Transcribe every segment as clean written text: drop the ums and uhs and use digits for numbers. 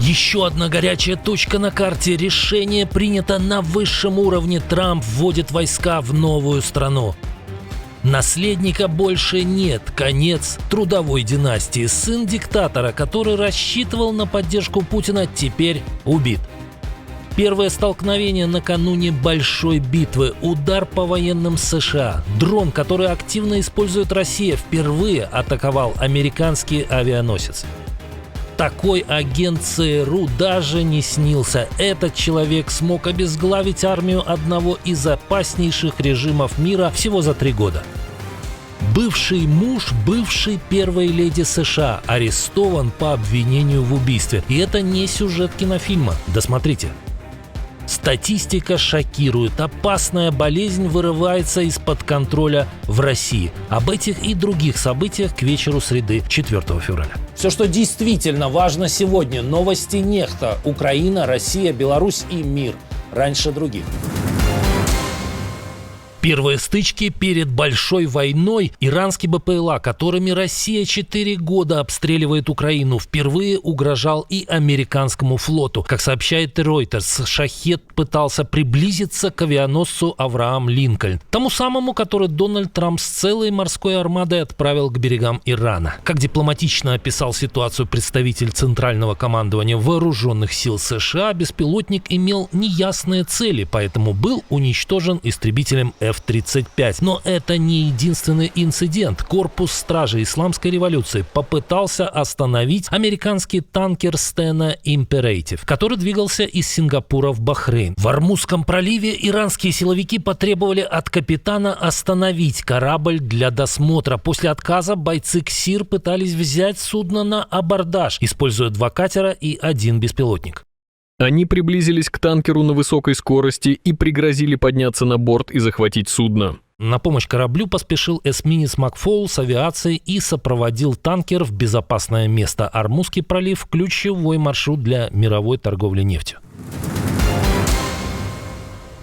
Еще одна горячая точка на карте. Решение принято на высшем уровне. Трамп вводит войска в новую страну. Наследника больше нет. Конец трудовой династии. Сын диктатора, который рассчитывал на поддержку Путина, теперь убит. Первое столкновение накануне большой битвы. Удар по военным США. Дрон, который активно использует Россия, впервые атаковал американский авианосец. Такой агент ЦРУ даже не снился. Этот человек смог обезглавить армию одного из опаснейших режимов мира всего за 3 года. Бывший муж бывшей первой леди США арестован по обвинению в убийстве. И это не сюжет кинофильма. Досмотрите. Статистика шокирует. Опасная болезнь вырывается из-под контроля в России. Об этих и других событиях к вечеру среды 4 февраля. Все, что действительно важно сегодня. Новости Нехта. Украина, Россия, Беларусь и мир. Раньше других. Первые стычки перед большой войной. Иранский БПЛА, которыми Россия 4 года обстреливает Украину, впервые угрожал и американскому флоту. Как сообщает Reuters, «Шахед» пытался приблизиться к авианосцу «Авраам Линкольн», тому самому, который Дональд Трамп с целой морской армадой отправил к берегам Ирана. Как дипломатично описал ситуацию представитель Центрального командования Вооруженных сил США, беспилотник имел неясные цели, поэтому был уничтожен истребителем F-35. Но это не единственный инцидент. Корпус стражей Исламской революции попытался остановить американский танкер Stena Imperative, который двигался из Сингапура в Бахрейн. В Ормузском проливе иранские силовики потребовали от капитана остановить корабль для досмотра. После отказа бойцы КСИР пытались взять судно на абордаж, используя 2 катера и 1 беспилотник. Они приблизились к танкеру на высокой скорости и пригрозили подняться на борт и захватить судно. На помощь кораблю поспешил эсминец Макфоул с авиацией и сопроводил танкер в безопасное место. Ормузский пролив – ключевой маршрут для мировой торговли нефтью.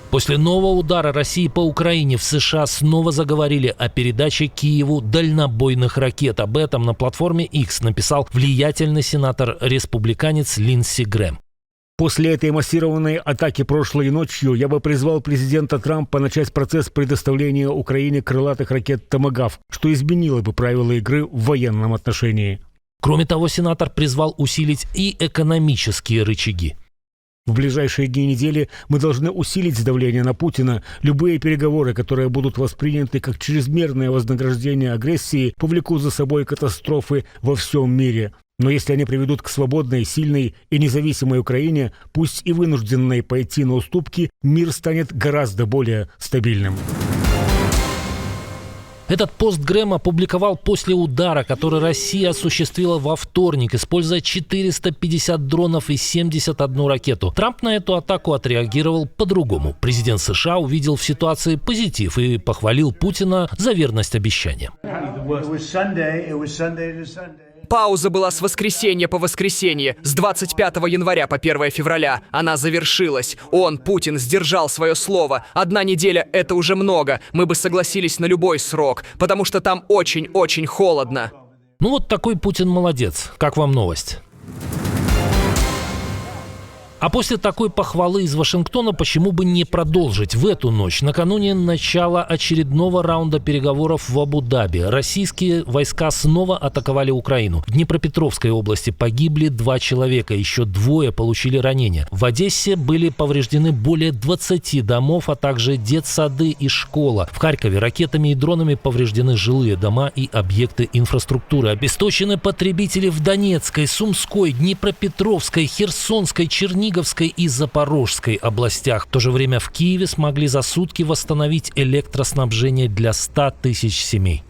После нового удара России по Украине в США снова заговорили о передаче Киеву дальнобойных ракет. Об этом на платформе X написал влиятельный сенатор-республиканец Линдси Грэм. После этой массированной атаки прошлой ночью я бы призвал президента Трампа начать процесс предоставления Украине крылатых ракет «Томагавк», что изменило бы правила игры в военном отношении. Кроме того, сенатор призвал усилить и экономические рычаги. В ближайшие дни и недели мы должны усилить давление на Путина. Любые переговоры, которые будут восприняты как чрезмерное вознаграждение агрессии, повлекут за собой катастрофы во всем мире. Но если они приведут к свободной, сильной и независимой Украине, пусть и вынужденной пойти на уступки, мир станет гораздо более стабильным. Этот пост Грэм опубликовал после удара, который Россия осуществила во вторник, используя 450 дронов и 71 ракету. Трамп на эту атаку отреагировал по-другому. Президент США увидел в ситуации позитив и похвалил Путина за верность обещаниям. Пауза была с воскресенья по воскресенье, с 25 января по 1 февраля. Она завершилась. Он, Путин, сдержал свое слово. 1 неделя – это уже много. Мы бы согласились на любой срок, потому что там очень-очень холодно. Ну вот такой Путин молодец. Как вам новость? А после такой похвалы из Вашингтона почему бы не продолжить в эту ночь, накануне начала очередного раунда переговоров в Абу-Даби. Российские войска снова атаковали Украину. В Днепропетровской области погибли 2 человека, еще 2 получили ранения. В Одессе были повреждены более 20 домов, а также детсады и школа. В Харькове ракетами и дронами повреждены жилые дома и объекты инфраструктуры. Обесточены потребители в Донецкой, Сумской, Днепропетровской, Херсонской, Черниговской и Запорожской областях. В то же время в Киеве смогли за сутки восстановить электроснабжение для 100 тысяч семей.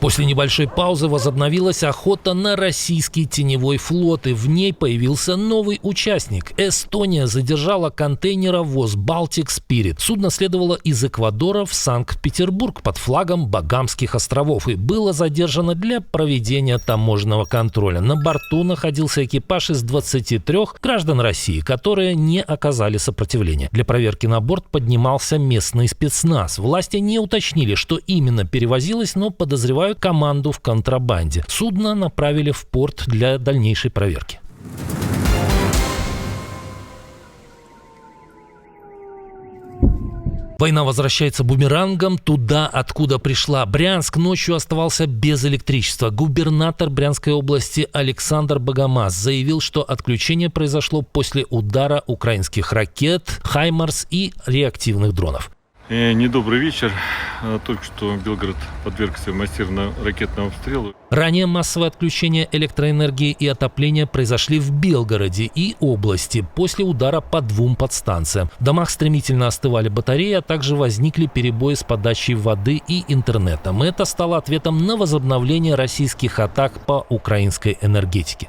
После небольшой паузы возобновилась охота на российский теневой флот, и в ней появился новый участник. Эстония задержала контейнеровоз Baltic Spirit. Судно следовало из Эквадора в Санкт-Петербург под флагом Багамских островов и было задержано для проведения таможенного контроля. На борту находился экипаж из 23 граждан России, которые не оказали сопротивления. Для проверки на борт поднимался местный спецназ. Власти не уточнили, что именно перевозилось, но подозревают, подозревают команду в контрабанде. Судно направили в порт для дальнейшей проверки. Война возвращается бумерангом туда, откуда пришла. Брянск ночью оставался без электричества. Губернатор Брянской области Александр Богомаз заявил, что отключение произошло после удара украинских ракет, «Хаймарс» и реактивных дронов. Недобрый вечер. Только что Белгород подвергся массированно-ракетному обстрелу. Ранее массовое отключение электроэнергии и отопления произошли в Белгороде и области после удара по 2 подстанциям. В домах стремительно остывали батареи, а также возникли перебои с подачей воды и интернетом. Это стало ответом на возобновление российских атак по украинской энергетике.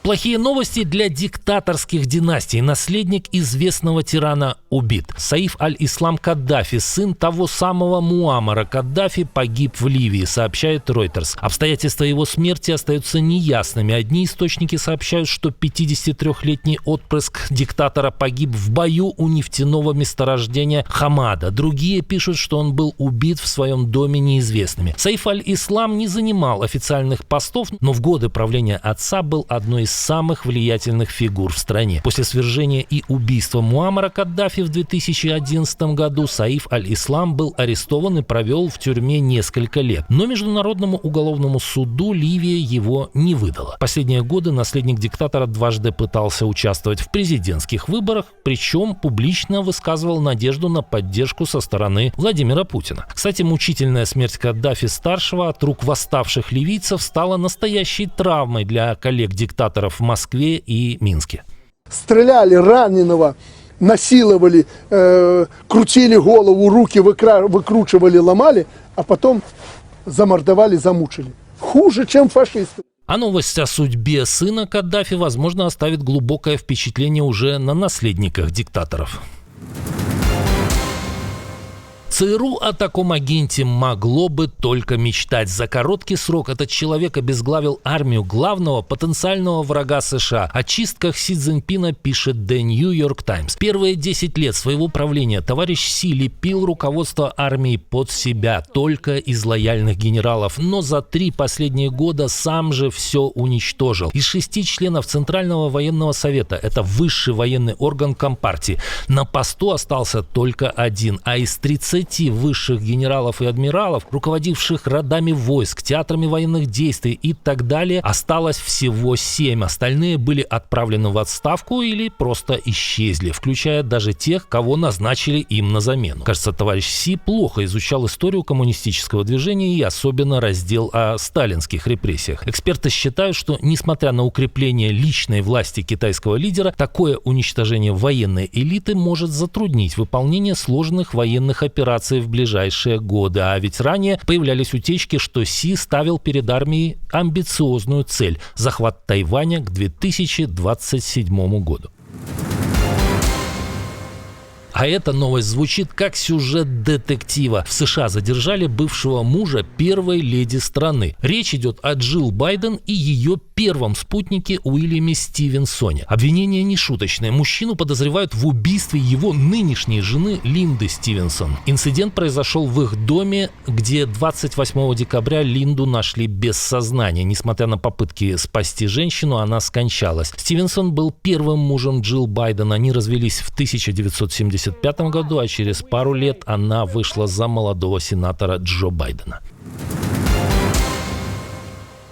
Плохие новости для диктаторских династий. Наследник известного тирана убит. Саиф аль-Ислам Каддафи, сын того самого Муаммара Каддафи, погиб в Ливии, сообщает Reuters. Обстоятельства его смерти остаются неясными. Одни источники сообщают, что 53-летний отпрыск диктатора погиб в бою у нефтяного месторождения Хамада. Другие пишут, что он был убит в своем доме неизвестными. Саиф аль-Ислам не занимал официальных постов, но в годы правления отца был одной из самых влиятельных фигур в стране. После свержения и убийства Муаммара Каддафи в 2011 году Саиф аль-Ислам был арестован и провел в тюрьме несколько лет. Но Международному уголовному суду Ливия его не выдала. Последние годы наследник диктатора дважды пытался участвовать в президентских выборах, причем публично высказывал надежду на поддержку со стороны Владимира Путина. Кстати, мучительная смерть Каддафи-старшего от рук восставших ливийцев стала настоящей травмой для коллег диктатора в Москве и Минске. Стреляли раненого, насиловали, крутили голову, руки выкручивали, ломали, а потом замордовали, замучили. Хуже, чем фашисты. А новость о судьбе сына Каддафи, возможно, оставит глубокое впечатление уже на наследниках диктаторов. ЦРУ о таком агенте могло бы только мечтать. За короткий срок этот человек обезглавил армию главного потенциального врага США. О чистках Си Цзиньпина пишет The New York Times. Первые 10 лет своего правления товарищ Си лепил руководство армии под себя, только из лояльных генералов. Но за 3 последние года сам же все уничтожил. Из 6 членов Центрального военного совета, это высший военный орган Компартии, на посту остался только 1, а из 30 высших генералов и адмиралов, руководивших родами войск, театрами военных действий и так далее, осталось всего 7. Остальные были отправлены в отставку или просто исчезли, включая даже тех, кого назначили им на замену. Кажется, товарищ Си плохо изучал историю коммунистического движения и особенно раздел о сталинских репрессиях. Эксперты считают, что, несмотря на укрепление личной власти китайского лидера, такое уничтожение военной элиты может затруднить выполнение сложных военных операций в ближайшие годы. А ведь ранее появлялись утечки, что Си ставил перед армией амбициозную цель – захват Тайваня к 2027 году. А эта новость звучит как сюжет детектива. В США задержали бывшего мужа первой леди страны. Речь идет о Джилл Байден и ее первом спутнике Уильяме Стивенсоне. Обвинения не шуточные. Мужчину подозревают в убийстве его нынешней жены Линды Стивенсон. Инцидент произошел в их доме, где 28 декабря Линду нашли без сознания. Несмотря на попытки спасти женщину, она скончалась. Стивенсон был первым мужем Джилл Байден. Они развелись в 1975 году, а через пару лет она вышла за молодого сенатора Джо Байдена.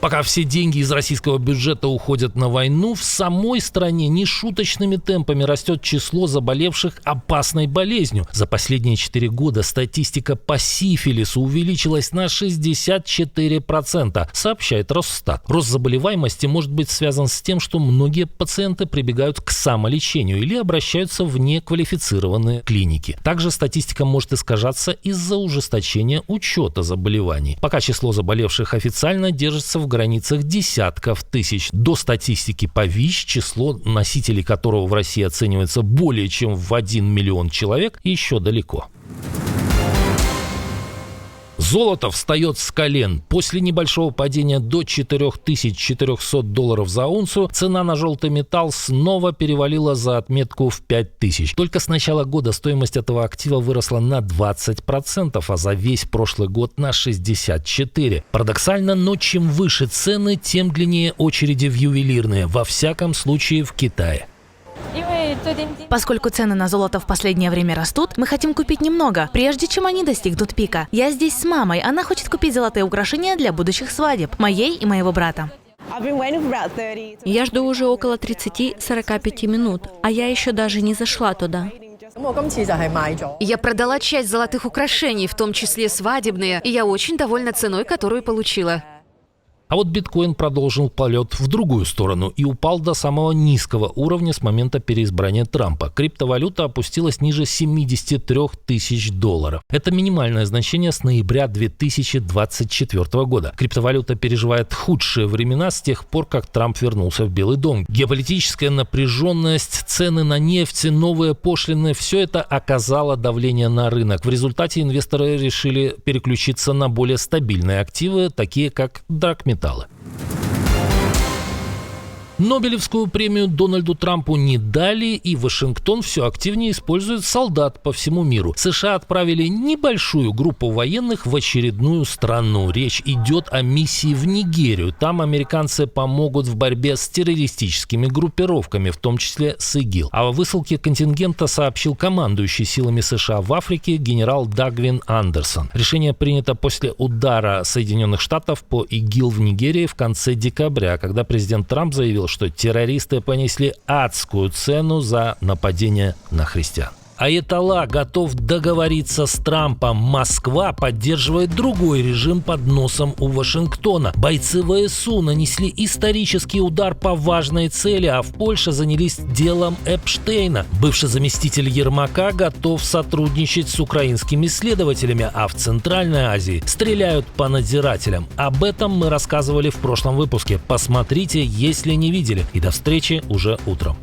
Пока все деньги из российского бюджета уходят на войну, в самой стране нешуточными темпами растет число заболевших опасной болезнью. За последние 4 года статистика по сифилису увеличилась на 64%, сообщает Росстат. Рост заболеваемости может быть связан с тем, что многие пациенты прибегают к самолечению или обращаются в неквалифицированные клиники. Также статистика может искажаться из-за ужесточения учета заболеваний. Пока число заболевших официально держится в границах десятков тысяч. До статистики по ВИЧ, число носителей которого в России оценивается более чем в 1 миллион человек, еще далеко. Золото встает с колен. После небольшого падения до $4400 за унцию цена на желтый металл снова перевалила за отметку в 5000. Только с начала года стоимость этого актива выросла на 20%, а за весь прошлый год на 64%. Парадоксально, но чем выше цены, тем длиннее очереди в ювелирные, во всяком случае в Китае. Поскольку цены на золото в последнее время растут, мы хотим купить немного, прежде чем они достигнут пика. Я здесь с мамой, она хочет купить золотые украшения для будущих свадеб, моей и моего брата. Я жду уже около 30-45 минут, а я еще даже не зашла туда. Я продала часть золотых украшений, в том числе свадебные, и я очень довольна ценой, которую получила. А вот биткоин продолжил полет в другую сторону и упал до самого низкого уровня с момента переизбрания Трампа. Криптовалюта опустилась ниже $73 тысяч. Это минимальное значение с ноября 2024 года. Криптовалюта переживает худшие времена с тех пор, как Трамп вернулся в Белый дом. Геополитическая напряженность, цены на нефть, новые пошлины – все это оказало давление на рынок. В результате инвесторы решили переключиться на более стабильные активы, такие как драгметаллы. Нобелевскую премию Дональду Трампу не дали, и Вашингтон все активнее использует солдат по всему миру. США отправили небольшую группу военных в очередную страну. Речь идет о миссии в Нигерию. Там американцы помогут в борьбе с террористическими группировками, в том числе с ИГИЛ. О высылке контингента сообщил командующий силами США в Африке генерал Дагвин Андерсон. Решение принято после удара Соединенных Штатов по ИГИЛ в Нигерии в конце декабря, когда президент Трамп заявил, что террористы понесли адскую цену за нападение на христиан. Аятолла готов договориться с Трампом. Москва поддерживает другой режим под носом у Вашингтона. Бойцы ВСУ нанесли исторический удар по важной цели, а в Польше занялись делом Эпштейна. Бывший заместитель Ермака готов сотрудничать с украинскими следователями, а в Центральной Азии стреляют по надзирателям. Об этом мы рассказывали в прошлом выпуске. Посмотрите, если не видели. И до встречи уже утром.